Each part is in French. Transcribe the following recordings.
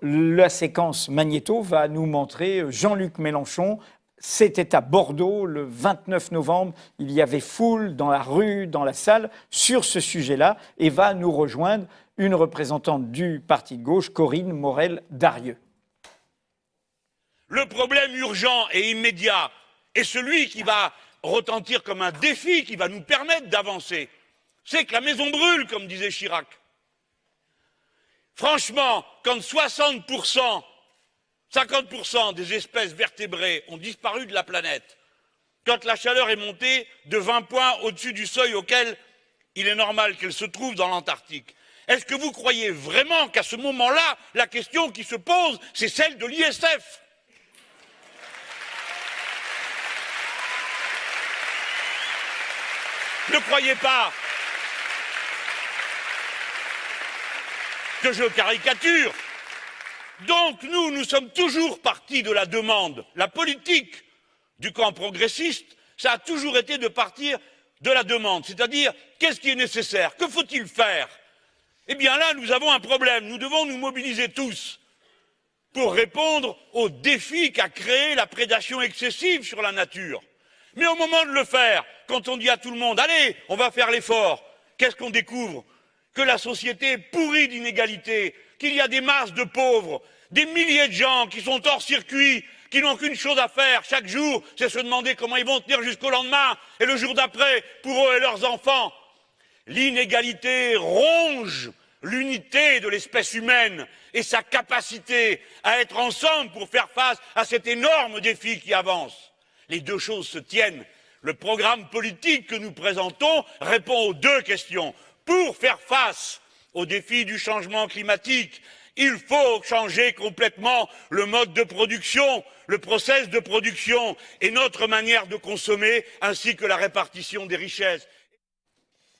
la séquence Magnéto va nous montrer Jean-Luc Mélenchon. C'était à Bordeaux le 29 novembre. Il y avait foule dans la rue, dans la salle, sur ce sujet-là. Et va nous rejoindre une représentante du parti de gauche, Corinne Morel-Darieux. Le problème urgent et immédiat est celui qui va retentir comme un défi, qui va nous permettre d'avancer. C'est que la maison brûle, comme disait Chirac. Franchement, quand 50% des espèces vertébrées ont disparu de la planète, quand la chaleur est montée de 20 points au-dessus du seuil auquel il est normal qu'elle se trouve dans l'Antarctique, est-ce que vous croyez vraiment qu'à ce moment-là, la question qui se pose, c'est celle de l'ISF ? Ne croyez pas que je caricature. Donc nous sommes toujours partis de la demande. La politique du camp progressiste, ça a toujours été de partir de la demande. C'est-à-dire, qu'est-ce qui est nécessaire? Que faut-il faire? Eh bien là, nous avons un problème. Nous devons nous mobiliser tous pour répondre au défi qu'a créé la prédation excessive sur la nature. Mais au moment de le faire, quand on dit à tout le monde « Allez, on va faire l'effort », qu'est-ce qu'on découvre? Que la société est pourrie d'inégalités, qu'il y a des masses de pauvres, des milliers de gens qui sont hors circuit, qui n'ont qu'une chose à faire chaque jour, c'est se demander comment ils vont tenir jusqu'au lendemain et le jour d'après pour eux et leurs enfants. L'inégalité ronge l'unité de l'espèce humaine et sa capacité à être ensemble pour faire face à cet énorme défi qui avance. Les deux choses se tiennent. Le programme politique que nous présentons répond aux deux questions. Pour faire face au défi du changement climatique, il faut changer complètement le mode de production, le process de production et notre manière de consommer, ainsi que la répartition des richesses.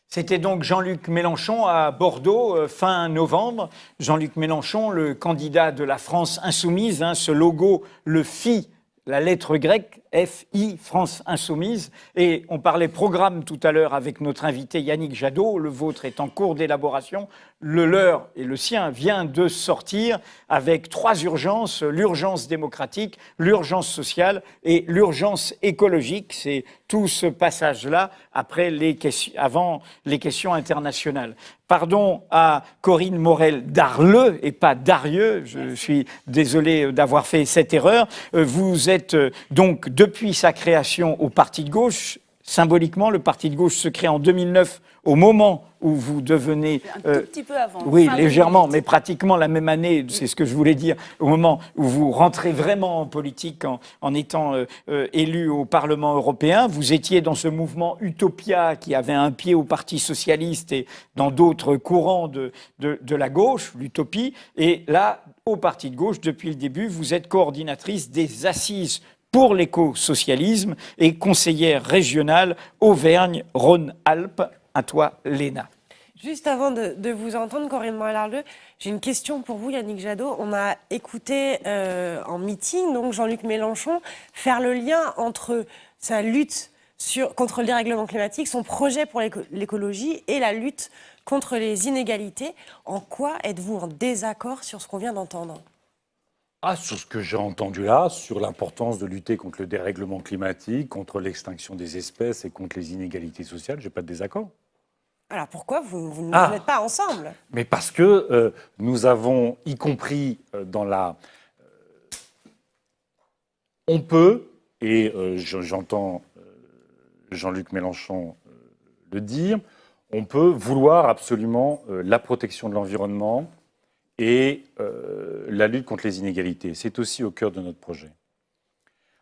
C'était donc Jean-Luc Mélenchon à Bordeaux, fin novembre. Jean-Luc Mélenchon, le candidat de la France insoumise, ce logo, le FI, la lettre grecque, FI, France Insoumise. Et on parlait programme tout à l'heure avec notre invité Yannick Jadot. Le vôtre est en cours d'élaboration. Le leur et le sien vient de sortir avec 3 urgences. L'urgence démocratique, l'urgence sociale et l'urgence écologique. C'est tout ce passage-là avant les questions internationales. Pardon à Corinne Morel-Darleux et pas Darieux. Je suis désolé d'avoir fait cette erreur. Vous êtes donc depuis sa création au Parti de gauche, symboliquement, le Parti de gauche se crée en 2009, au moment où vous devenez... Un tout petit peu avant. Oui, légèrement, mais pratiquement la même année, c'est ce que je voulais dire, au moment où vous rentrez vraiment en politique en étant élu au Parlement européen. Vous étiez dans ce mouvement Utopia qui avait un pied au Parti socialiste et dans d'autres courants de la gauche, l'utopie. Et là, au Parti de gauche, depuis le début, vous êtes coordinatrice des assises pour l'écosocialisme et conseillère régionale Auvergne-Rhône-Alpes. À toi, Léna. Juste avant de vous entendre, Corinne Morel-Darleux, j'ai une question pour vous, Yannick Jadot. On a écouté en meeting donc Jean-Luc Mélenchon faire le lien entre sa lutte contre le dérèglement climatique, son projet pour l'écologie et la lutte contre les inégalités. En quoi êtes-vous en désaccord sur ce qu'on vient d'entendre ? Sur ce que j'ai entendu là, sur l'importance de lutter contre le dérèglement climatique, contre l'extinction des espèces et contre les inégalités sociales, j'ai pas de désaccord. Alors pourquoi vous n'êtes pas ensemble? Mais parce que nous avons, y compris dans la... on peut, et j'entends Jean-Luc Mélenchon le dire, on peut vouloir absolument la protection de l'environnement et la lutte contre les inégalités. C'est aussi au cœur de notre projet.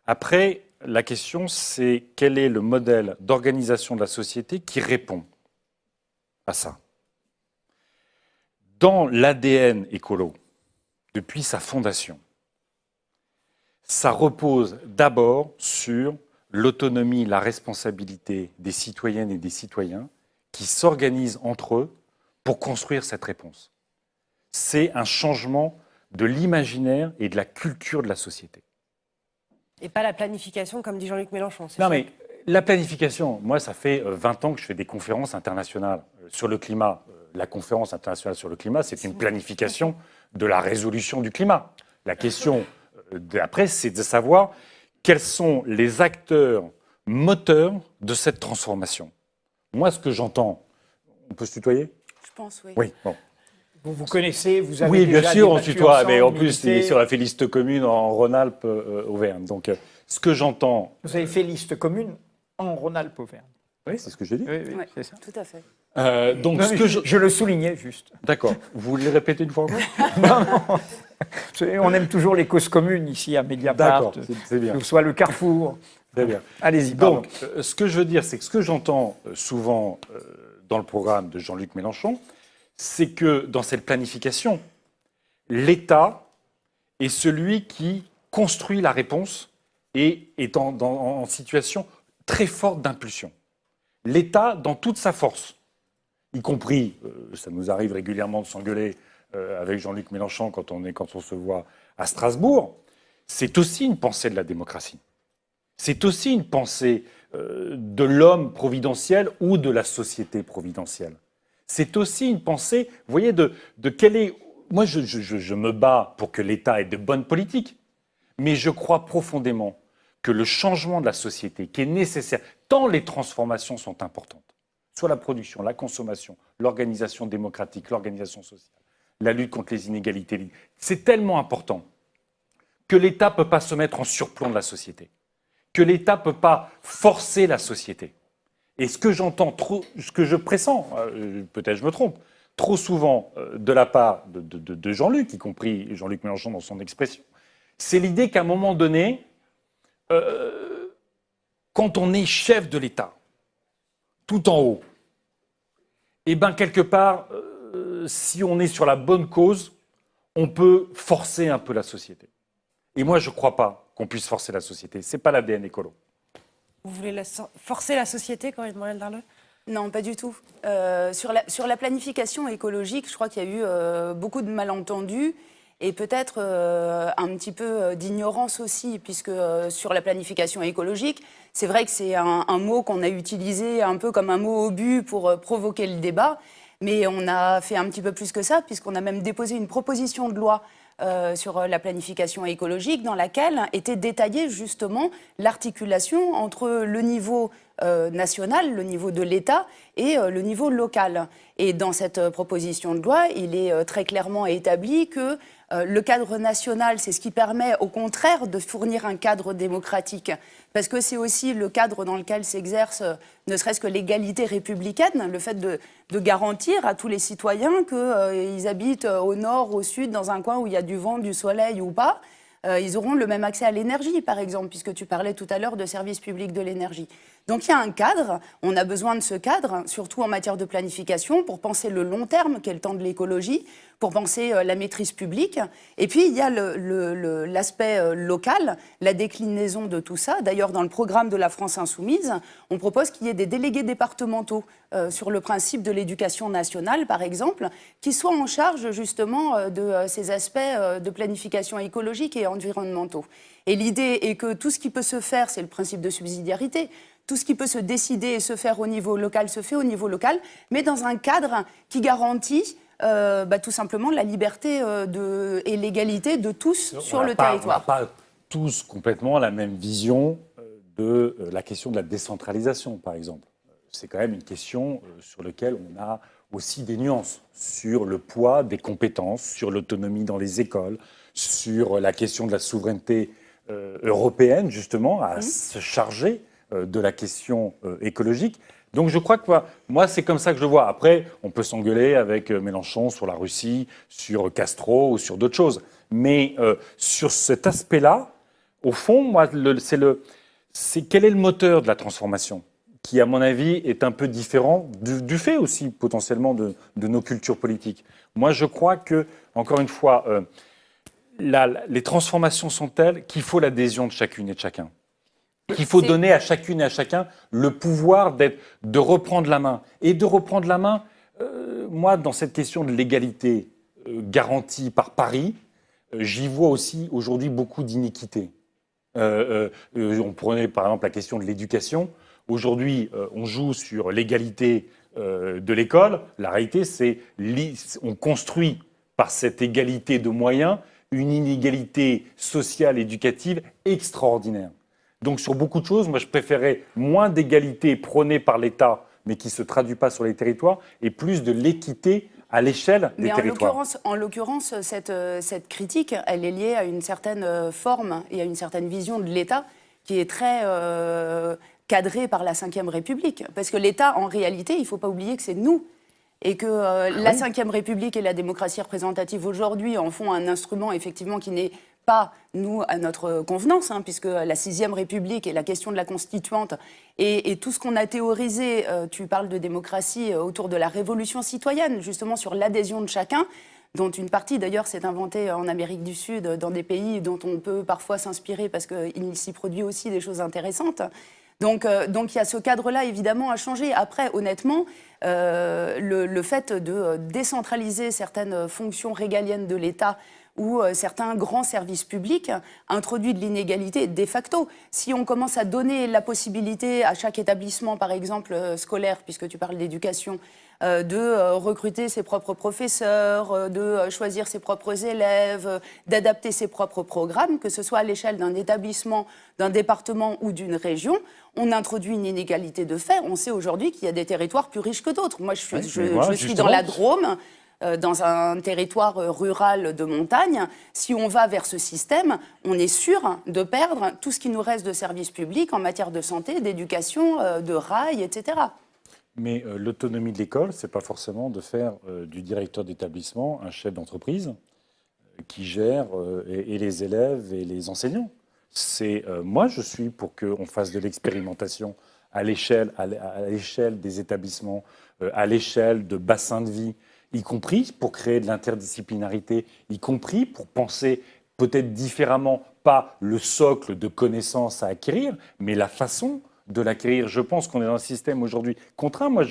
Après, la question, c'est quel est le modèle d'organisation de la société qui répond à ça. Dans l'ADN écolo, depuis sa fondation, ça repose d'abord sur l'autonomie, la responsabilité des citoyennes et des citoyens qui s'organisent entre eux pour construire cette réponse. C'est un changement de l'imaginaire et de la culture de la société. Et pas la planification, comme dit Jean-Luc Mélenchon. Non, mais la planification, moi, ça fait 20 ans que je fais des conférences internationales sur le climat. La conférence internationale sur le climat, c'est une planification de la résolution du climat. La question d'après, c'est de savoir quels sont les acteurs moteurs de cette transformation. Moi, ce que j'entends... On peut se tutoyer ? Je pense, oui. Oui, bon. Vous connaissez, vous avez Oui, bien déjà sûr, on débattu tutoie, ensemble, mais en plus, milité. il est sur la fait liste commune en Rhône-Alpes, Auvergne. Donc, ce que j'entends... Vous avez fait liste commune en Rhône-Alpes Auvergne. Oui, c'est ce que j'ai dit. Oui, Ouais, c'est ça. tout à fait. Donc, Non, ce mais que je le soulignais juste. D'accord. Vous voulez le répéter une fois encore ? On aime toujours les causes communes ici à Mediapart, D'accord, c'est bien. que ce soit le Carrefour. Très bien. Allez-y, pardon. Donc, ce que je veux dire, c'est que ce que j'entends souvent dans le programme de Jean-Luc Mélenchon, c'est que dans cette planification, l'État est celui qui construit la réponse et est en situation très forte d'impulsion. L'État, dans toute sa force, y compris, ça nous arrive régulièrement de s'engueuler avec Jean-Luc Mélenchon quand on se voit à Strasbourg, c'est aussi une pensée de la démocratie. C'est aussi une pensée de l'homme providentiel ou de la société providentielle. C'est aussi une pensée, vous voyez, de quelle est... Moi, je me bats pour que l'État ait de bonnes politiques, mais je crois profondément que le changement de la société, qui est nécessaire, tant les transformations sont importantes, soit la production, la consommation, l'organisation démocratique, l'organisation sociale, la lutte contre les inégalités, c'est tellement important que l'État ne peut pas se mettre en surplomb de la société, que l'État ne peut pas forcer la société. Et ce que j'entends trop, ce que je pressens, peut-être je me trompe, trop souvent de la part de Jean-Luc, y compris Jean-Luc Mélenchon dans son expression, c'est l'idée qu'à un moment donné, quand on est chef de l'État, tout en haut, et bien quelque part, si on est sur la bonne cause, on peut forcer un peu la société. Et moi, je ne crois pas qu'on puisse forcer la société. Ce n'est pas l'ADN écolo. Vous voulez forcer la société, Corinne Morel-Darleux ? Non, pas du tout. Sur la planification écologique, je crois qu'il y a eu beaucoup de malentendus et peut-être un petit peu d'ignorance aussi, puisque sur la planification écologique, c'est vrai que c'est un mot qu'on a utilisé un peu comme un mot obus pour provoquer le débat, mais on a fait un petit peu plus que ça, puisqu'on a même déposé une proposition de loi sur la planification écologique, dans laquelle était détaillée justement l'articulation entre le niveau national, le niveau de l'État, et le niveau local. Et dans cette proposition de loi, il est très clairement établi que le cadre national, c'est ce qui permet au contraire de fournir un cadre démocratique, parce que c'est aussi le cadre dans lequel s'exerce ne serait-ce que l'égalité républicaine, le fait de garantir à tous les citoyens qu'ils habitent au nord, au sud, dans un coin où il y a du vent, du soleil ou pas, ils auront le même accès à l'énergie, par exemple, puisque tu parlais tout à l'heure de services publics de l'énergie. Donc il y a un cadre, on a besoin de ce cadre, surtout en matière de planification, pour penser le long terme, qui est le temps de l'écologie, pour penser la maîtrise publique. Et puis il y a l'aspect local, la déclinaison de tout ça. D'ailleurs, dans le programme de la France Insoumise, on propose qu'il y ait des délégués départementaux sur le principe de l'éducation nationale, par exemple, qui soient en charge justement de ces aspects de planification écologique et environnementaux. Et l'idée est que tout ce qui peut se faire, c'est le principe de subsidiarité. Tout ce qui peut se décider et se faire au niveau local se fait au niveau local, mais dans un cadre qui garantit tout simplement la liberté et l'égalité de tous sur le territoire. On n'a pas tous complètement la même vision de la question de la décentralisation, par exemple. C'est quand même une question sur laquelle on a aussi des nuances, sur le poids des compétences, sur l'autonomie dans les écoles, sur la question de la souveraineté européenne, justement, à se charger de la question écologique. Donc je crois que moi, c'est comme ça que je le vois. Après, on peut s'engueuler avec Mélenchon sur la Russie, sur Castro ou sur d'autres choses. Mais sur cet aspect-là, au fond, moi, c'est quel est le moteur de la transformation qui, à mon avis, est un peu différent du fait aussi potentiellement de nos cultures politiques. Moi, je crois que, encore une fois, les transformations sont telles qu'il faut l'adhésion de chacune et de chacun. Qu'il faut donner à chacune et à chacun le pouvoir de reprendre la main. Et de reprendre la main, moi, dans cette question de l'égalité garantie par Paris, j'y vois aussi aujourd'hui beaucoup d'iniquité. On prenait par exemple la question de l'éducation. Aujourd'hui, on joue sur l'égalité de l'école. La réalité, c'est on construit par cette égalité de moyens, une inégalité sociale, éducative extraordinaire. Donc sur beaucoup de choses, moi je préférais moins d'égalité prônée par l'État, mais qui ne se traduit pas sur les territoires, et plus de l'équité à l'échelle des territoires. En l'occurrence, cette critique, elle est liée à une certaine forme et à une certaine vision de l'État qui est très cadrée par la Ve République. Parce que l'État, en réalité, il ne faut pas oublier que c'est nous. Et que la Ve République et la démocratie représentative aujourd'hui en font un instrument effectivement qui n'est pas, nous, à notre convenance, puisque la Sixième République et la question de la constituante et tout ce qu'on a théorisé, tu parles de démocratie autour de la révolution citoyenne, justement sur l'adhésion de chacun, dont une partie d'ailleurs s'est inventée en Amérique du Sud, dans des pays dont on peut parfois s'inspirer parce qu'il s'y produit aussi des choses intéressantes. Donc il y a ce cadre-là, évidemment, à changer. Après, honnêtement, le fait de décentraliser certaines fonctions régaliennes de l'État ou certains grands services publics introduit de l'inégalité de facto. Si on commence à donner la possibilité à chaque établissement, par exemple scolaire, puisque tu parles d'éducation, de recruter ses propres professeurs, de choisir ses propres élèves, d'adapter ses propres programmes, que ce soit à l'échelle d'un établissement, d'un département ou d'une région, on introduit une inégalité de fait. On sait aujourd'hui qu'il y a des territoires plus riches que d'autres. Moi, je suis dans la Drôme, dans un territoire rural de montagne. Si on va vers ce système, on est sûr de perdre tout ce qui nous reste de services publics en matière de santé, d'éducation, de rails, etc. Mais l'autonomie de l'école, ce n'est pas forcément de faire du directeur d'établissement un chef d'entreprise qui gère et les élèves et les enseignants. Moi, je suis pour qu'on fasse de l'expérimentation à l'échelle des établissements, à l'échelle de bassins de vie, y compris pour créer de l'interdisciplinarité, y compris pour penser peut-être différemment, pas le socle de connaissances à acquérir, mais la façon de l'acquérir. Je pense qu'on est dans un système aujourd'hui contraint. Moi,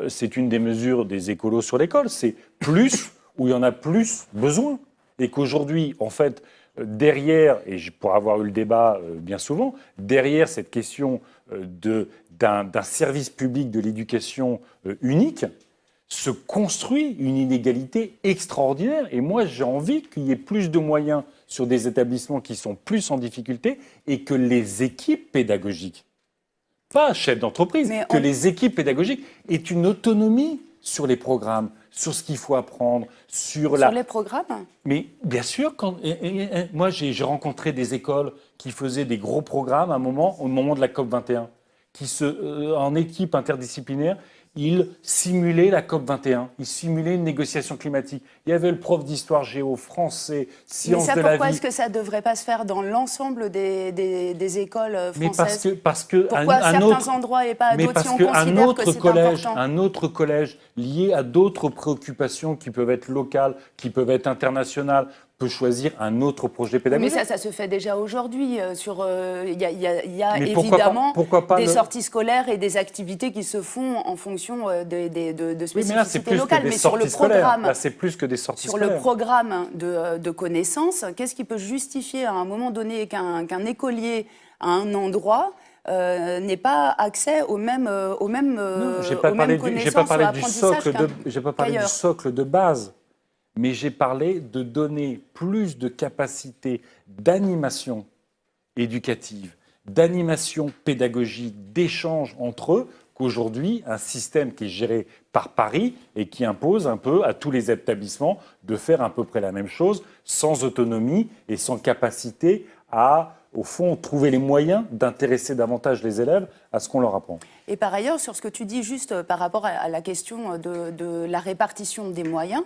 c'est une des mesures des écolos sur l'école. C'est plus où il y en a plus besoin. Et qu'aujourd'hui, en fait, derrière, et pour avoir eu le débat bien souvent, derrière cette question d'un service public de l'éducation unique, se construit une inégalité extraordinaire. Et moi, j'ai envie qu'il y ait plus de moyens sur des établissements qui sont plus en difficulté et que les équipes pédagogiques, pas chef d'entreprise, que les équipes pédagogiques aient une autonomie sur les programmes, sur ce qu'il faut apprendre, sur les programmes. Mais bien sûr, moi j'ai rencontré des écoles qui faisaient des gros programmes au moment de la COP21, en équipe interdisciplinaire, ils simulaient la COP21, ils simulaient une négociation climatique. Il y avait le prof d'histoire géo, français, sciences de la vie. Mais ça, pourquoi est-ce que ça ne devrait pas se faire dans l'ensemble des écoles françaises? Mais parce que pourquoi à certains endroits et pas à d'autres, si on considère que c'est important? Un autre collège lié à d'autres préoccupations qui peuvent être locales, qui peuvent être internationales, peut choisir un autre projet pédagogique. Mais ça se fait déjà aujourd'hui. Il y a évidemment des sorties scolaires et des activités qui se font en fonction de spécificités locales. Mais sur le programme, là, c'est plus que des sorties scolaires. Sur le programme de connaissances, qu'est-ce qui peut justifier à un moment donné qu'un écolier à un endroit n'ait pas accès aux mêmes connaissances, j'ai pas parlé du socle de base. Mais j'ai parlé de donner plus de capacité d'animation éducative, d'animation pédagogique, d'échange entre eux, qu'aujourd'hui, un système qui est géré par Paris et qui impose un peu à tous les établissements de faire à peu près la même chose, sans autonomie et sans capacité à, au fond, trouver les moyens d'intéresser davantage les élèves à ce qu'on leur apprend. Et par ailleurs, sur ce que tu dis juste par rapport à la question de la répartition des moyens,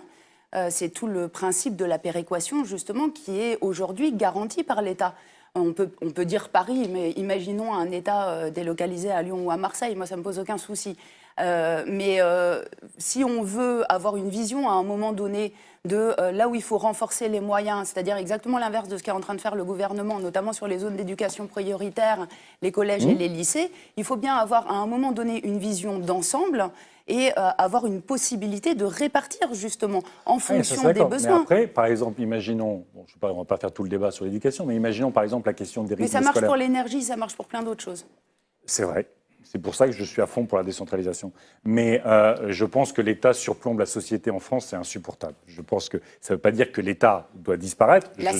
c'est tout le principe de la péréquation, justement, qui est aujourd'hui garanti par l'État. On peut dire Paris, mais imaginons un État délocalisé à Lyon ou à Marseille. Moi, ça ne me pose aucun souci. Mais si on veut avoir une vision à un moment donné de là où il faut renforcer les moyens, c'est-à-dire exactement l'inverse de ce qu'est en train de faire le gouvernement, notamment sur les zones d'éducation prioritaire, les collèges et les lycées, il faut bien avoir à un moment donné une vision d'ensemble et avoir une possibilité de répartir justement en fonction des besoins. Mais après, par exemple, imaginons, on ne va pas faire tout le débat sur l'éducation, mais imaginons par exemple la question des rythmes scolaires. Mais ça marche pour l'énergie, ça marche pour plein d'autres choses. C'est vrai. C'est pour ça que je suis à fond pour la décentralisation. Mais je pense que l'État surplombe la société en France, c'est insupportable. Je pense que ça ne veut pas dire que l'État doit disparaître. La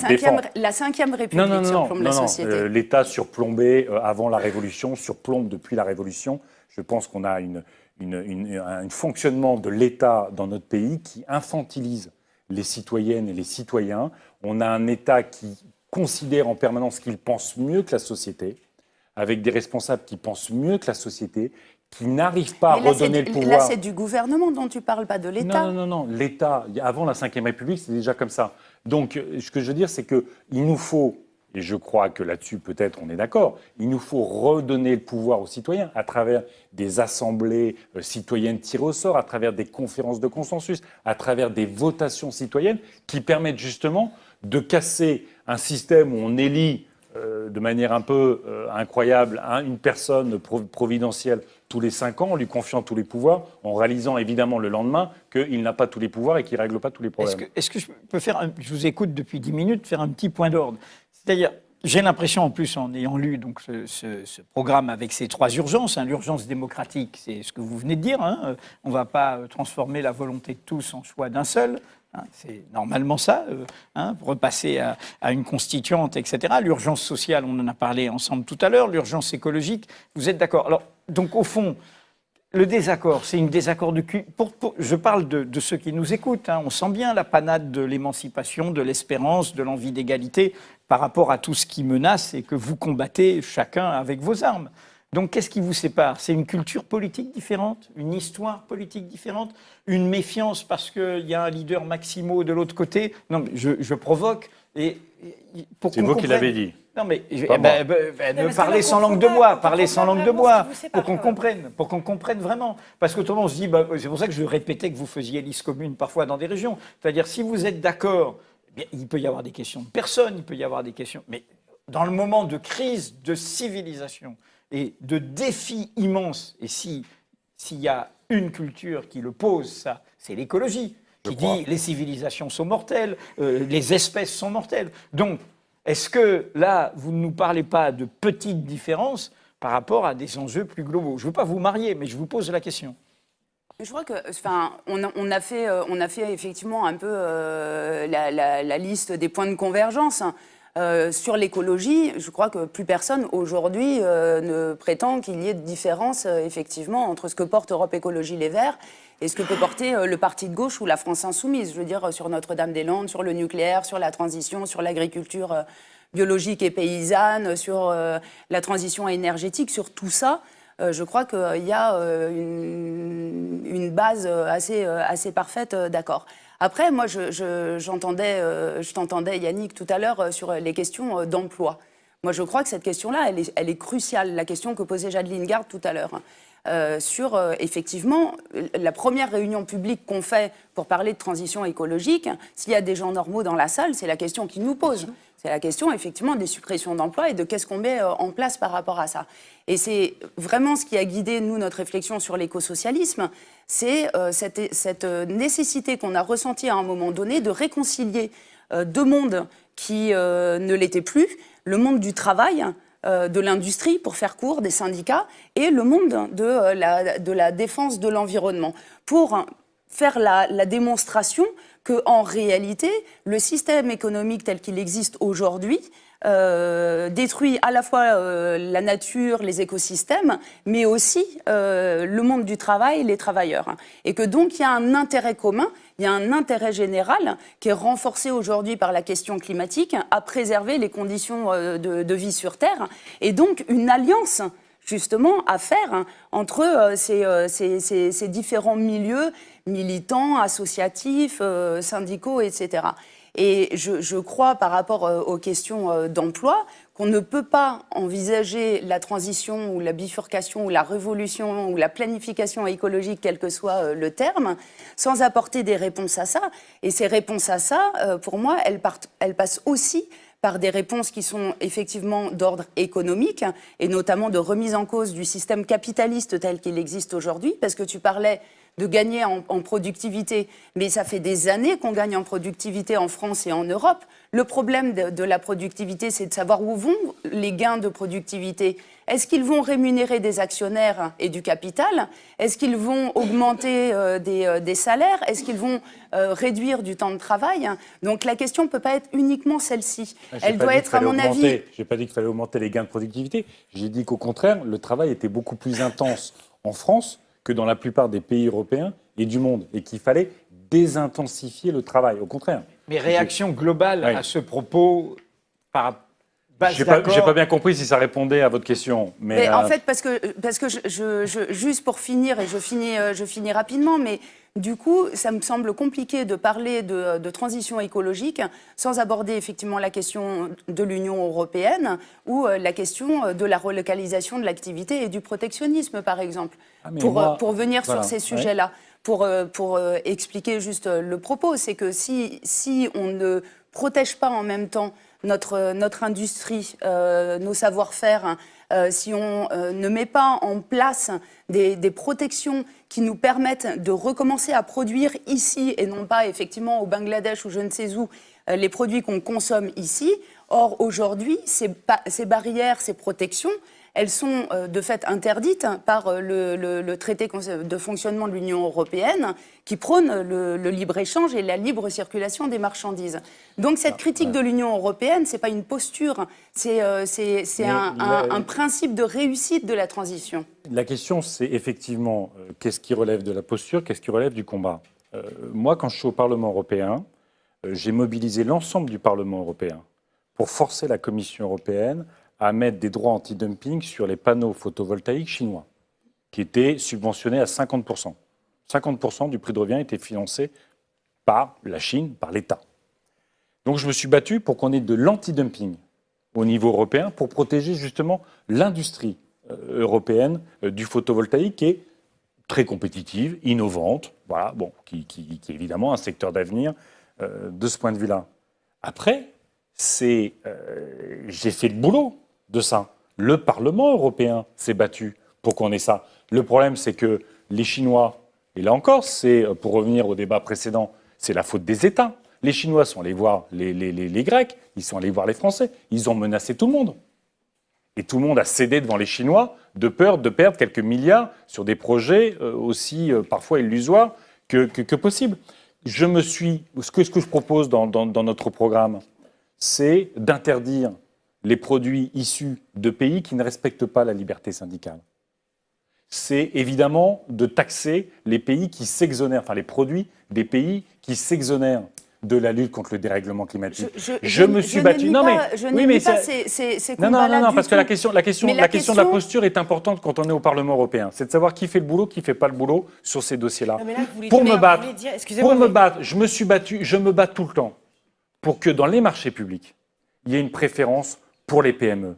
cinquième République surplombe la société. L'État surplombé avant la Révolution, surplombe depuis la Révolution. Je pense qu'on a un fonctionnement de l'État dans notre pays qui infantilise les citoyennes et les citoyens. On a un État qui considère en permanence qu'il pense mieux que la société, avec des responsables qui pensent mieux que la société, qui n'arrivent pas à redonner le pouvoir. Là, c'est du gouvernement dont tu parles, pas de l'État. Non. L'État, avant la Ve République, c'est déjà comme ça. Donc, ce que je veux dire, c'est qu'il nous faut, et je crois que là-dessus, peut-être, on est d'accord, il nous faut redonner le pouvoir aux citoyens à travers des assemblées citoyennes tirées au sort, à travers des conférences de consensus, à travers des votations citoyennes qui permettent justement de casser un système où on élit de manière un peu incroyable une personne providentielle tous les 5 ans, en lui confiant tous les pouvoirs, en réalisant évidemment le lendemain qu'il n'a pas tous les pouvoirs et qu'il ne règle pas tous les problèmes. Est-ce que je peux faire, je vous écoute depuis 10 minutes, faire un petit point d'ordre? C'est-à-dire, j'ai l'impression, en plus, en ayant lu donc, ce programme avec ces 3 urgences, l'urgence démocratique, c'est ce que vous venez de dire, on ne va pas transformer la volonté de tous en choix d'un seul. C'est normalement ça, repasser à une constituante, etc. L'urgence sociale, on en a parlé ensemble tout à l'heure. L'urgence écologique, vous êtes d'accord? Alors, donc, au fond, le désaccord, c'est une désaccord de cul. Je parle de ceux qui nous écoutent. On sent bien la panade de l'émancipation, de l'espérance, de l'envie d'égalité par rapport à tout ce qui menace et que vous combattez chacun avec vos armes. Donc, qu'est-ce qui vous sépare? C'est une culture politique différente, une histoire politique différente, une méfiance parce qu'il y a un leader Maximo de l'autre côté? Non, mais je provoque. C'est vous qui l'avez dit. Non, mais parlez sans langue de bois, parlez sans langue de bois, pour qu'on comprenne vraiment. Parce qu'autrement, on se dit, c'est pour ça que je répétais que vous faisiez liste commune parfois dans des régions. C'est-à-dire, si vous êtes d'accord, il peut y avoir des questions de personnes, il peut y avoir des questions. Mais dans le moment de crise de civilisation, et de défis immenses. Et s'il y a une culture qui le pose, ça, c'est l'écologie, qui dit les civilisations sont mortelles, les espèces sont mortelles. Donc, est-ce que là, vous ne nous parlez pas de petites différences par rapport à des enjeux plus globaux? Je ne veux pas vous marier, mais je vous pose la question. Je crois que, on a fait effectivement un peu la liste des points de convergence. Sur l'écologie, je crois que plus personne aujourd'hui ne prétend qu'il y ait de différence effectivement entre ce que porte Europe Écologie Les Verts et ce que peut porter le parti de gauche ou la France Insoumise. Je veux dire, sur Notre-Dame-des-Landes, sur le nucléaire, sur la transition, sur l'agriculture biologique et paysanne, sur la transition énergétique, sur tout ça. Je crois qu'il y a une base assez parfaite d'accord. Après, moi, je t'entendais, Yannick, tout à l'heure sur les questions d'emploi. Moi, je crois que cette question-là, elle est cruciale, la question que posait Jade Lingard tout à l'heure. Sur, effectivement, la première réunion publique qu'on fait pour parler de transition écologique, s'il y a des gens normaux dans la salle, c'est la question qu'ils nous posent. C'est la question, effectivement, des suppressions d'emplois et de qu'est-ce qu'on met en place par rapport à ça. Et c'est vraiment ce qui a guidé, nous, notre réflexion sur l'écosocialisme, c'est cette nécessité qu'on a ressentie à un moment donné de réconcilier deux mondes qui ne l'étaient plus, le monde du travail, de l'industrie, pour faire court, des syndicats, et le monde de la défense de l'environnement, pour faire la démonstration qu'en réalité, le système économique tel qu'il existe aujourd'hui détruit à la fois la nature, les écosystèmes, mais aussi le monde du travail, les travailleurs. Et que donc il y a un intérêt commun, il y a un intérêt général qui est renforcé aujourd'hui par la question climatique à préserver les conditions de vie sur Terre, et donc une alliance justement à faire entre ces différents milieux militants, associatifs, syndicaux, etc. Et je crois, par rapport aux questions d'emploi, qu'on ne peut pas envisager la transition ou la bifurcation ou la révolution ou la planification écologique, quel que soit le terme, sans apporter des réponses à ça. Et ces réponses à ça, pour moi, elles passent aussi par des réponses qui sont effectivement d'ordre économique, et notamment de remise en cause du système capitaliste tel qu'il existe aujourd'hui, parce que tu parlais de gagner en productivité. Mais ça fait des années qu'on gagne en productivité en France et en Europe. Le problème de la productivité, c'est de savoir où vont les gains de productivité. Est-ce qu'ils vont rémunérer des actionnaires et du capital? Est-ce qu'ils vont augmenter des salaires? Est-ce qu'ils vont réduire du temps de travail? Donc la question ne peut pas être uniquement celle-ci. Elle doit être, à mon avis... Je n'ai pas dit qu'il fallait augmenter les gains de productivité. J'ai dit qu'au contraire, le travail était beaucoup plus intense en France que dans la plupart des pays européens et du monde. Et qu'il fallait désintensifier le travail, au contraire. Mais réaction globale Oui. à ce propos par base J'ai d'accord. pas bien compris si ça répondait à votre question. Mais en fait, parce que juste pour finir, et je finis rapidement, mais du coup, ça me semble compliqué de parler de transition écologique sans aborder effectivement la question de l'Union européenne ou la question de la relocalisation de l'activité et du protectionnisme, par exemple. Pour venir voilà, sur ces sujets-là, pour expliquer juste le propos, c'est que si on ne protège pas en même temps notre industrie, nos savoir-faire, si on ne met pas en place des protections qui nous permettent de recommencer à produire ici et non pas effectivement au Bangladesh ou je ne sais où, les produits qu'on consomme ici. Or, aujourd'hui, ces barrières, ces protections, elles sont de fait interdites par le traité de fonctionnement de l'Union européenne qui prône le libre-échange et la libre circulation des marchandises. Donc cette critique de l'Union européenne, ce n'est pas une posture, c'est un principe de réussite de la transition. La question, c'est effectivement qu'est-ce qui relève de la posture, qu'est-ce qui relève du combat. Moi, quand je suis au Parlement européen, j'ai mobilisé l'ensemble du Parlement européen pour forcer la Commission européenne à mettre des droits anti-dumping sur les panneaux photovoltaïques chinois, qui étaient subventionnés à 50%. 50% du prix de revient était financé par la Chine, par l'État. Donc je me suis battu pour qu'on ait de l'anti-dumping au niveau européen pour protéger justement l'industrie européenne du photovoltaïque qui est très compétitive, innovante, voilà, bon, qui est évidemment un secteur d'avenir de ce point de vue-là. Après, j'ai fait le boulot de ça. Le Parlement européen s'est battu pour qu'on ait ça. Le problème, c'est que les Chinois, et là encore, c'est pour revenir au débat précédent, c'est la faute des États. Les Chinois sont allés voir les Grecs, ils sont allés voir les Français, ils ont menacé tout le monde. Et tout le monde a cédé devant les Chinois de peur de perdre quelques milliards sur des projets aussi parfois illusoires que possible. Ce que je propose dans notre programme, c'est d'interdire les produits issus de pays qui ne respectent pas la liberté syndicale. C'est évidemment de taxer les pays qui s'exonèrent, enfin les produits des pays qui s'exonèrent de la lutte contre le dérèglement climatique. Je me suis battu. Non, mais je n'ai pas ces combats-là. Non, parce que la question de la question posture est importante quand on est au Parlement européen. C'est de savoir qui fait le boulot, qui ne fait pas le boulot sur ces dossiers-là. Pour me battre, je me bats tout le temps pour que dans les marchés publics, il y ait une préférence pour les PME,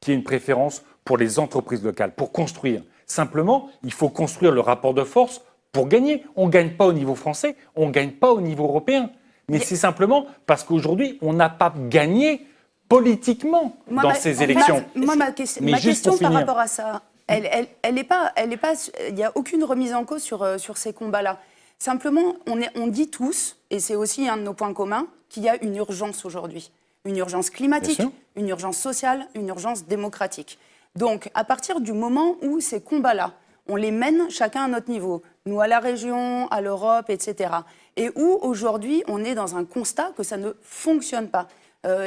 qu'il y ait une préférence pour les entreprises locales, pour construire. Simplement, il faut construire le rapport de force pour gagner. On ne gagne pas au niveau français, on ne gagne pas au niveau européen. Mais c'est simplement parce qu'aujourd'hui, on n'a pas gagné politiquement dans ces élections. Ma question par rapport à ça, elle est pas, il n'y a aucune remise en cause sur ces combats-là. Simplement, on dit tous, et c'est aussi un de nos points communs, qu'il y a une urgence aujourd'hui. Une urgence climatique, une urgence sociale, une urgence démocratique. Donc, à partir du moment où ces combats-là, on les mène chacun à notre niveau, nous à la région, à l'Europe, etc., et où aujourd'hui on est dans un constat que ça ne fonctionne pas.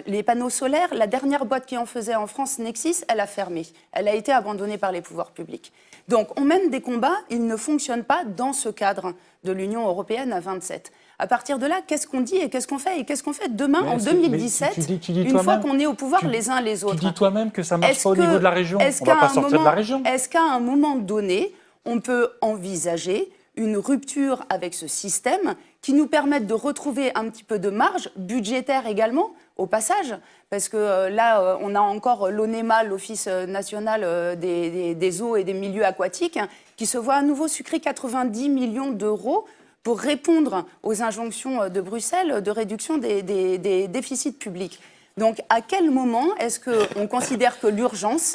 Les panneaux solaires, la dernière boîte qui en faisait en France, Nexis, elle a fermé. Elle a été abandonnée par les pouvoirs publics. Donc on mène des combats, ils ne fonctionnent pas dans ce cadre de l'Union européenne à 27. À partir de là, qu'est-ce qu'on dit et qu'est-ce qu'on fait? Et qu'est-ce qu'on fait demain, en 2017, une fois qu'on est au pouvoir les uns les autres? Tu dis toi-même que ça ne marche pas au niveau de la région. On ne va pas sortir de la région. Est-ce qu'à un moment donné, on peut envisager une rupture avec ce système qui nous permette de retrouver un petit peu de marge budgétaire également, au passage, parce que là, on a encore l'ONEMA, l'Office national des eaux et des milieux aquatiques, qui se voit à nouveau sucrer 90 millions d'euros pour répondre aux injonctions de Bruxelles de réduction des déficits publics. Donc, à quel moment est-ce qu'on considère que l'urgence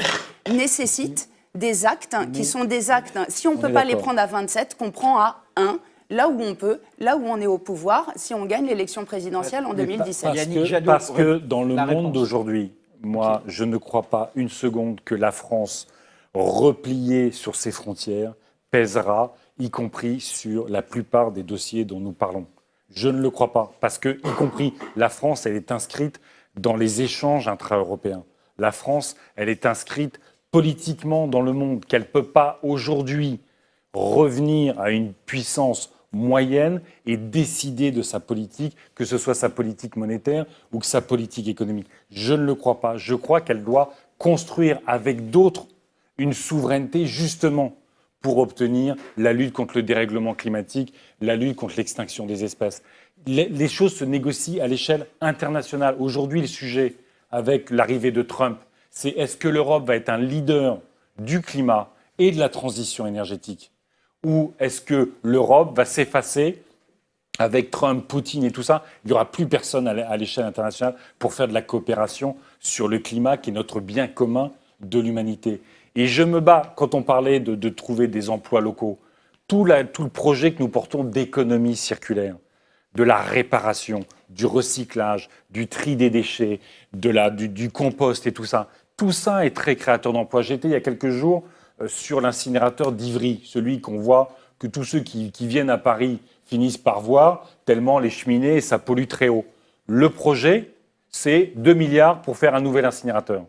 nécessite des actes qui sont des actes, si on ne peut pas les prendre à 27, qu'on prend à là où on peut, là où on est au pouvoir, si on gagne l'élection présidentielle en 2017. Yannick Jadot, Parce que dans le la monde réponse. d'aujourd'hui, moi, je ne crois pas une seconde que la France, repliée sur ses frontières, pèsera, y compris sur la plupart des dossiers dont nous parlons. Je ne le crois pas, parce que, y compris, la France, elle est inscrite dans les échanges intra-européens. La France, elle est inscrite politiquement dans le monde, qu'elle ne peut pas aujourd'hui revenir à une puissance moyenne et décider de sa politique, que ce soit sa politique monétaire ou que sa politique économique. Je ne le crois pas. Je crois qu'elle doit construire avec d'autres une souveraineté justement pour obtenir la lutte contre le dérèglement climatique, la lutte contre l'extinction des espèces. Les choses se négocient à l'échelle internationale. Aujourd'hui, le sujet, avec l'arrivée de Trump, c'est est-ce que l'Europe va être un leader du climat et de la transition énergétique ? Ou est-ce que l'Europe va s'effacer avec Trump, Poutine et tout ça? Il n'y aura plus personne à l'échelle internationale pour faire de la coopération sur le climat qui est notre bien commun de l'humanité. Et je me bats, quand on parlait de trouver des emplois locaux, tout le projet que nous portons d'économie circulaire, de la réparation, du recyclage, du tri des déchets, du compost et tout ça est très créateur d'emplois. J'étais il y a quelques jours sur l'incinérateur d'Ivry, celui qu'on voit, que tous ceux qui viennent à Paris finissent par voir, tellement les cheminées, ça pollue très haut. Le projet, c'est 2 milliards pour faire un nouvel incinérateur.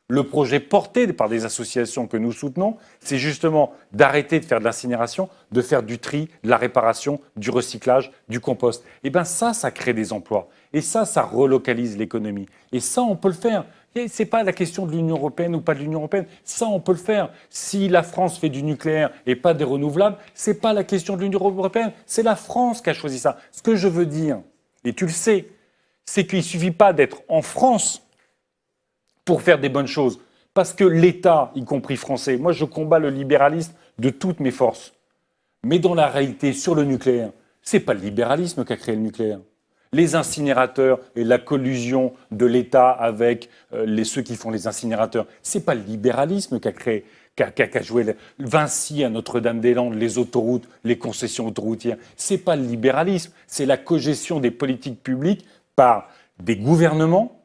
Le projet porté par des associations que nous soutenons, c'est justement d'arrêter de faire de l'incinération, de faire du tri, de la réparation, du recyclage, du compost. Et bien ça crée des emplois. Et ça relocalise l'économie. Et ça, on peut le faire. Ce n'est pas la question de l'Union européenne ou pas de l'Union européenne. Ça, on peut le faire. Si la France fait du nucléaire et pas des renouvelables, ce n'est pas la question de l'Union européenne. C'est la France qui a choisi ça. Ce que je veux dire, et tu le sais, c'est qu'il ne suffit pas d'être en France pour faire des bonnes choses. Parce que l'État, y compris français, moi je combats le libéralisme de toutes mes forces. Mais dans la réalité, sur le nucléaire, ce n'est pas le libéralisme qui a créé le nucléaire. Les incinérateurs et la collusion de l'État avec ceux qui font les incinérateurs, ce n'est pas le libéralisme qui a joué Vinci à Notre-Dame-des-Landes, les autoroutes, les concessions autoroutières. Ce n'est pas le libéralisme, c'est la cogestion des politiques publiques par des gouvernements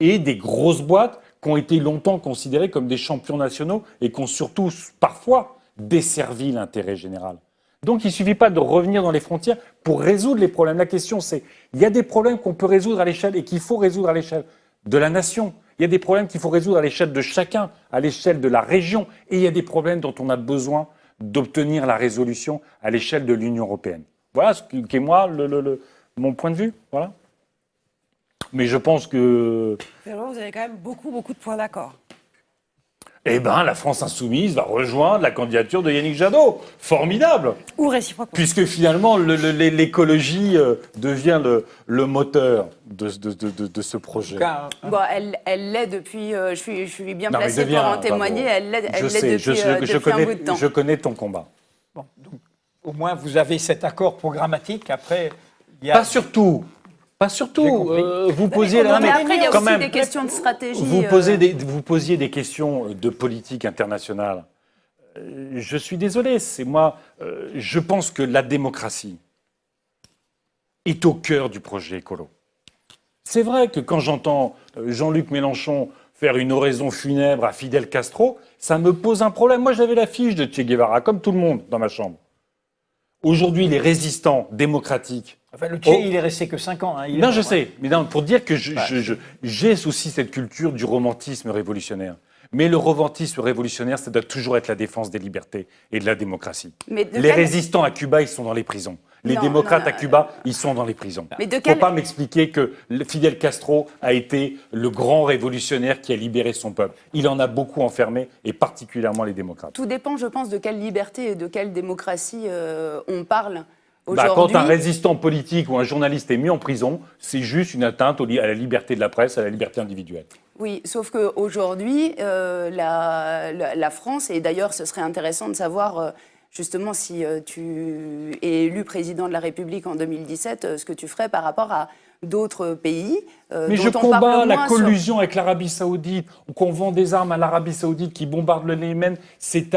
et des grosses boîtes qui ont été longtemps considérées comme des champions nationaux et qui ont surtout, parfois, desservi l'intérêt général. Donc, il ne suffit pas de revenir dans les frontières pour résoudre les problèmes. La question, c'est, il y a des problèmes qu'on peut résoudre à l'échelle et qu'il faut résoudre à l'échelle de la nation. Il y a des problèmes qu'il faut résoudre à l'échelle de chacun, à l'échelle de la région. Et il y a des problèmes dont on a besoin d'obtenir la résolution à l'échelle de l'Union européenne. Voilà ce qu'est moi, mon point de vue. Voilà. Mais je pense que... Finalement, vous avez quand même beaucoup de points d'accord. Eh bien, la France insoumise va rejoindre la candidature de Yannick Jadot. Formidable. Ou réciproquement. Puisque finalement, l'écologie devient le moteur de ce projet. Bon, elle l'est depuis... je suis bien Non, mais placée pour en témoigner. Elle l'est depuis un bout de temps. Je connais ton combat. Bon, donc, au moins, vous avez cet accord programmatique. Après, il y a... Pas surtout. J'ai compris. Vous posiez Mais après, il y a quand aussi même, des questions de stratégie. vous posiez des questions de politique internationale. Je suis désolé, c'est moi. Je pense que la démocratie est au cœur du projet écolo. C'est vrai que quand j'entends Jean-Luc Mélenchon faire une oraison funèbre à Fidel Castro, ça me pose un problème. Moi, j'avais l'affiche de Che Guevara, comme tout le monde, dans ma chambre. Aujourd'hui, les résistants démocratiques. Enfin, le Che, il est resté que 5 ans. Hein. Non, je sais. Mais non, pour dire que j'ai aussi cette culture du romantisme révolutionnaire. Mais le romantisme révolutionnaire, ça doit toujours être la défense des libertés et de la démocratie. Les résistants à Cuba, ils sont dans les prisons. Les démocrates à Cuba, ils sont dans les prisons. Il ne faut pas m'expliquer que Fidel Castro a été le grand révolutionnaire qui a libéré son peuple. Il en a beaucoup enfermé, et particulièrement les démocrates. Tout dépend, je pense, de quelle liberté et de quelle démocratie on parle. Quand un résistant politique ou un journaliste est mis en prison, c'est juste une atteinte à la liberté de la presse, à la liberté individuelle. Oui, sauf qu'aujourd'hui, la France, et d'ailleurs ce serait intéressant de savoir justement si tu es élu président de la République en 2017, ce que tu ferais par rapport à d'autres pays. Mais dont je on combats parle la moins sur- collusion avec l'Arabie Saoudite, qu'on vend des armes à l'Arabie Saoudite qui bombarde le Yémen. C'est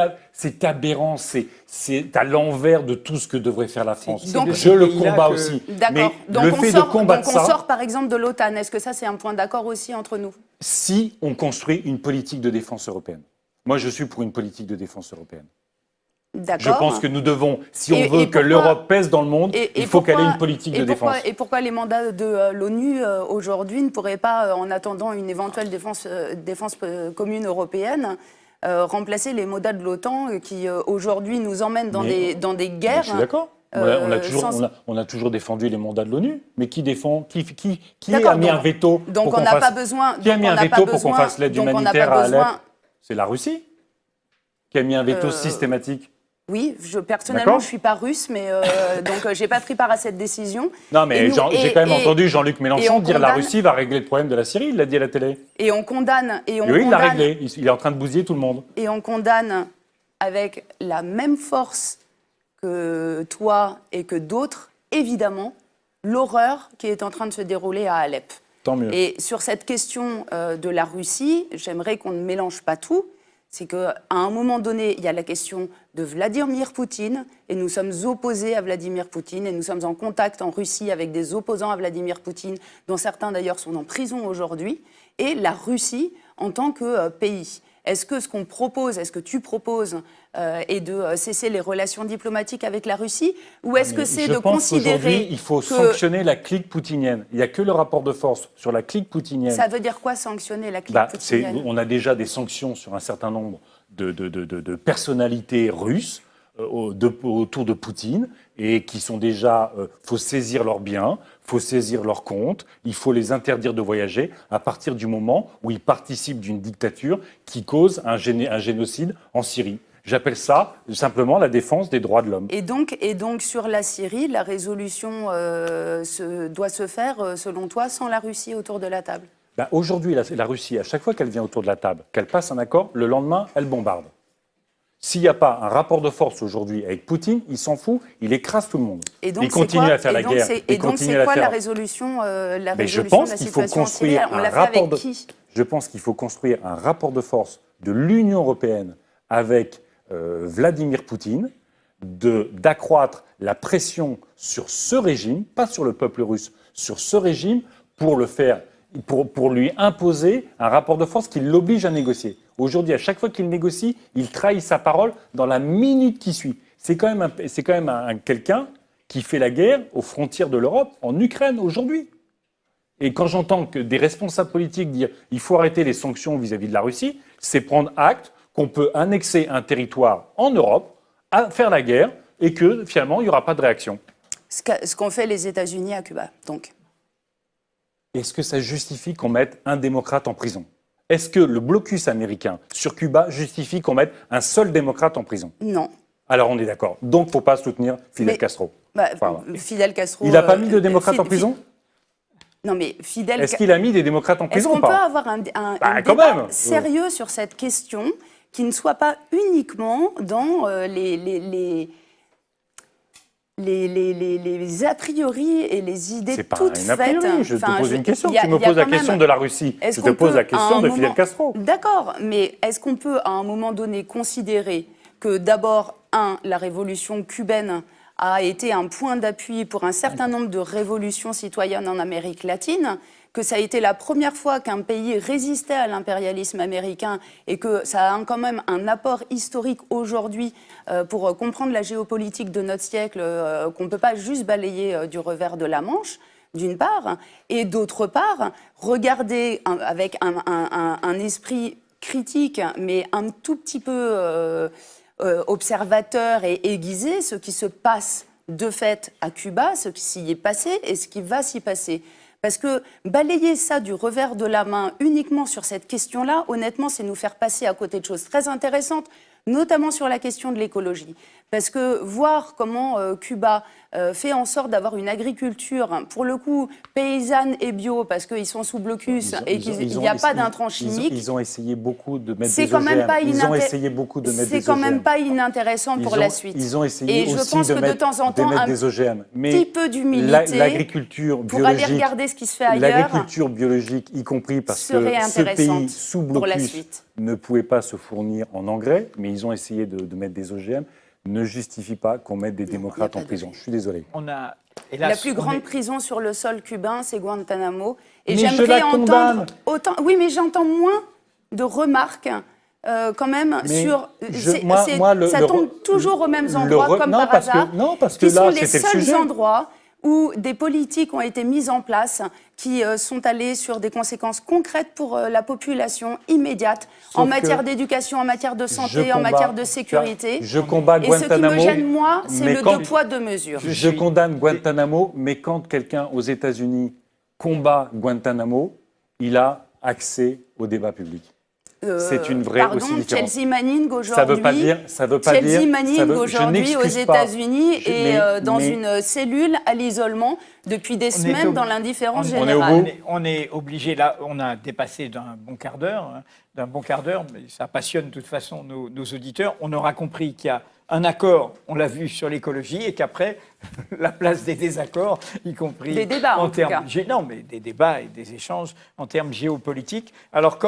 aberrant, c'est à l'envers de tout ce que devrait faire la France. Donc- Je le pays-là combats que- aussi. D'accord. Mais Donc le on fait sort, de combattre donc on ça, sort par exemple de l'OTAN. Est-ce que ça c'est un point d'accord aussi entre nous? si on construit une politique de défense européenne. Moi, je suis pour une politique de défense européenne. D'accord. Je pense que nous devons, si on Et veut que pourquoi- l'Europe pèse dans le monde, il faut qu'elle ait une politique de défense. Et pourquoi les mandats de l'ONU aujourd'hui ne pourraient pas, en attendant une éventuelle défense commune européenne, remplacer les mandats de l'OTAN qui aujourd'hui nous emmènent dans Mais- des guerres? Je suis d'accord. On a toujours défendu les mandats de l'ONU, mais qui D'accord, a mis un donc- veto Donc pour on qu'on n'a pas fasse, besoin. qui a donc mis on un n'a veto pas pour qu'on besoin- fasse l'aide donc on n'a humanitaire pas à Alep? besoin- C'est la Russie qui a mis un veto systématique. Oui, personnellement, D'accord. je suis pas russe, mais donc j'ai pas pris part à cette décision. Non, mais Et nous- j'ai quand même entendu Jean-Luc et Mélenchon on dire la condamne- Russie va régler le problème de la Syrie. Il l'a dit à la télé. Et on condamne. Et on Et oui, il l'a condamne- réglé. Il est en train de bousiller tout le monde. Et on condamne avec la même force que toi et que d'autres, évidemment, l'horreur qui est en train de se dérouler à Alep. Tant mieux. Et sur cette question de la Russie, j'aimerais qu'on ne mélange pas tout. C'est qu'à un moment donné, il y a la question de Vladimir Poutine, et nous sommes opposés à Vladimir Poutine, et nous sommes en contact en Russie avec des opposants à Vladimir Poutine, dont certains d'ailleurs sont en prison aujourd'hui, et la Russie en tant que pays. Est-ce que ce qu'on propose, est-ce que tu proposes, est de cesser les relations diplomatiques avec la Russie, ou est-ce que c'est Je de pense qu'aujourd'hui, considérer il faut que sanctionner la clique poutinienne. Il n'y a que le rapport de force sur la clique poutinienne. ça veut dire quoi sanctionner la clique C'est- poutinienne? on a déjà des sanctions sur un certain nombre de personnalités russes autour de Poutine et qui sont déjà, faut saisir leurs biens, faut saisir leurs comptes, il faut les interdire de voyager à partir du moment où ils participent d'une dictature qui cause un génocide en Syrie. J'appelle ça simplement la défense des droits de l'homme. Et donc sur la Syrie, la résolution doit se faire, selon toi, sans la Russie autour de la table? Ben, aujourd'hui, la Russie, à chaque fois qu'elle vient autour de la table, qu'elle passe un accord, le lendemain, elle bombarde. S'il n'y a pas un rapport de force aujourd'hui avec Poutine, il s'en fout, il écrase tout le monde. Et donc, il continue à faire la guerre. Et il donc continue c'est à quoi faire. la résolution, Mais je de pense la qu'il faut situation en Syrie? construire On un l'a fait rapport avec de. qui? Je pense qu'il faut construire un rapport de force de l'Union européenne avec Vladimir Poutine, d'accroître la pression sur ce régime, pas sur le peuple russe, sur ce régime pour le faire, pour lui imposer un rapport de force qui l'oblige à négocier. Aujourd'hui, à chaque fois qu'il négocie, il trahit sa parole dans la minute qui suit. C'est quand même quelqu'un qui fait la guerre aux frontières de l'Europe, en Ukraine aujourd'hui. Et quand j'entends que des responsables politiques dire il faut arrêter les sanctions vis-à-vis de la Russie, c'est prendre acte qu'on peut annexer un territoire en Europe, à faire la guerre, et que finalement il n'y aura pas de réaction. Ce qu'ont fait les États-Unis à Cuba, donc. Est-ce que ça justifie qu'on mette un démocrate en prison? Est-ce que le blocus américain sur Cuba justifie qu'on mette un seul démocrate en prison? Non. Alors on est d'accord. Donc il ne faut pas soutenir Fidel Mais- Castro. Bah, Voilà. Fidel Castro. Il n'a pas mis de démocrates en prison? Non, mais Fidel. Est-ce qu'il a mis des démocrates en Est-ce prison ou qu'on peut pas? avoir un Bah, quand débat même. sérieux sur cette question qui ne soit pas uniquement dans les a priori et les idées C'est pas toutes un a faites? priori, je te pose une question. il y a- Tu me il y a poses la quand question même- de la Russie. Est-ce Je te qu'on pose peut, la à question un de Fidel moment- Castro. D'accord, mais est-ce qu'on peut à un moment donné considérer que d'abord, la révolution cubaine a été un point d'appui pour un certain nombre de révolutions citoyennes en Amérique latine, que ça a été la première fois qu'un pays résistait à l'impérialisme américain et que ça a quand même un apport historique aujourd'hui pour comprendre la géopolitique de notre siècle, qu'on ne peut pas juste balayer du revers de la Manche, d'une part, et d'autre part, regarder avec un esprit critique, mais un tout petit peu observateur et aiguisé, ce qui se passe de fait à Cuba, ce qui s'y est passé et ce qui va s'y passer. Parce que balayer ça du revers de la main uniquement sur cette question-là, honnêtement, c'est nous faire passer à côté de choses très intéressantes, notamment sur la question de l'écologie. Parce que voir comment Cuba fait en sorte d'avoir une agriculture, pour le coup, paysanne et bio, parce qu'ils sont sous blocus et qu'il n'y a pas d'intrants chimiques. Ils ont essayé beaucoup de mettre C'est des quand même OGM. pas Ils ont essayé beaucoup de mettre des OGM. C'est quand même pas inintéressant pour la suite. Ils ont essayé et je aussi pense de que mettre, de temps en temps, un des OGM. Mais petit peu d'humilité l'agriculture pour aller biologique, regarder ce qui se fait ailleurs l'agriculture biologique, y compris parce que serait ce intéressante pays sous pour la blocus suite. ne pouvait pas se fournir en engrais, mais ils ont essayé de mettre des OGM, ne justifie pas qu'on mette des démocrates en prison. Je suis désolé. On a, La hélas, plus on grande est- prison sur le sol cubain, c'est Guantanamo. Et Mais je j'aimerais la entendre condamne. autant. Oui, mais j'entends moins de remarques. Quand même, Mais sur. moi, ça tombe toujours aux mêmes endroits, comme non, par parce hasard. que, non, parce que qui là, sont les c'était le seuls sujet. endroits où des politiques ont été mises en place qui sont allées sur des conséquences concrètes pour la population immédiate, Sauf en matière que d'éducation, en matière de je santé, en combats- matière de sécurité. Je combats Et ce qui Guantanamo. me gêne, moi, c'est mais le quand- deux poids, deux mesures. Je condamne Guantanamo, mais quand quelqu'un aux États-Unis combat Guantanamo, il a accès au débat public. C'est une vraie Pardon, aussi différence. Chelsea Manning aujourd'hui. Ça veut pas dire. Chelsea Manning je aujourd'hui aux n'excuse pas. États-Unis et dans mais- une cellule à l'isolement depuis des On est semaines au- dans l'indifférence on est au générale. bout. On est obligé, là, on a dépassé d'un bon quart d'heure, mais ça passionne de toute façon nos auditeurs. On aura compris qu'il y a un accord, on l'a vu, sur l'écologie, et qu'après, la place des désaccords, y compris Des débats, en tout termes cas. non, mais des débats et des échanges en termes géopolitiques. Alors, comme